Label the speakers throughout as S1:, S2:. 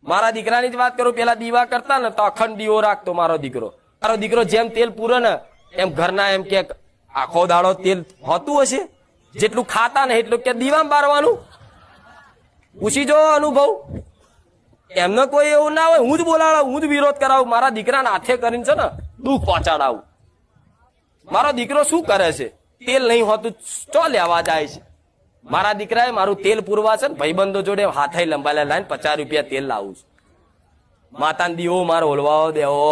S1: મારા દીકરાની જ વાત કરું, પેલા દીવા કરતા ને તો અખંડ દીવો રાખતો મારો દીકરો જેમ તેલ પૂરે ને એમ ઘરના એમ કે આખો દાડો તેલ હોતું હશે, જેટલું ખાતા ને એટલું કે દીવામાં બારવાનું. પૂછી જો અનુભવ, એમને કોઈ એવું ના હોય, હું જ બોલાવું, હું જ વિરોધ કરાવું, મારા દીકરાને હાથે કરીને છે ને દુઃખ પહોંચાડાવું. મારો દીકરો શું કરે છે? તેલ નહીં હોતું ચો લેવા જાય છે. મારા દીકરાએ મારું તેલ પૂરવા છે ને ભાઈબંધો જોડે હાથે લંબાયેલા લાઈને 50 રૂપિયા તેલ લાવું છું. માતાને દીવો મારો ઓલવાઓ દેવો.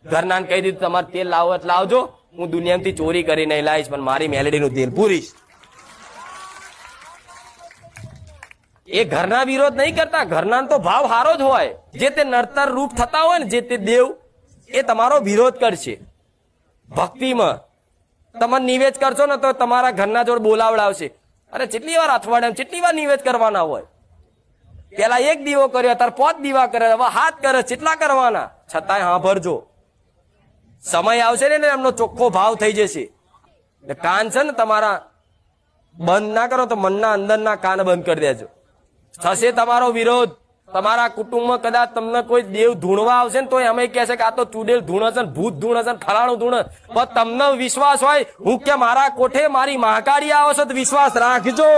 S1: ઘરનાને કહી દીધું તમારે તેલ લાવો એટલે લાવજો, હું દુનિયામાંથી ચોરી કરી નહીં લાવીશ, પણ મારી મેલેડીનું તેલ પૂરીશ. એ ઘરના વિરોધ નહીં કરતા, ઘરના તો ભાવ સારો જ હોય. જે તે નડતર રૂપ થતા હોય ને જે તે દેવ, એ તમારો વિરોધ કરશે. ભક્તિમાં તમે નિવેદ કરશો ને તો તમારા ઘરના જોડે બોલાવડાવશે. અરે કેટલી વાર અઠવાડિયામાં કેટલી વાર નિવેદ કરવાના હોય? પેલા 1 દીવો કર્યો, અત્યારે 5 દીવા કરે, હવે 7 કરે, કેટલા કરવાના? છતાંય હા ભરજો. સમય આવશે ને એમનો ચોખ્ખો ભાવ થઈ જશે. કાન છે ને તમારા બંધ ના કરો તો મનના અંદરના કાન બંધ કરી દેજો. થશે તમારો વિરોધ. તમારા કુટુંબમાં કદાચ તમને કોઈ દેવ ધૂણવા આવશે ને તો અમે કહેશે કે આ તો ચુડેલ ધૂણ હશે, ભૂત ધૂણ હશે, ફલાણું ધૂણ. પણ તમને વિશ્વાસ હોય હું કે મારા કોઠે મારી મહાકાળી આવે છે તો વિશ્વાસ રાખજો.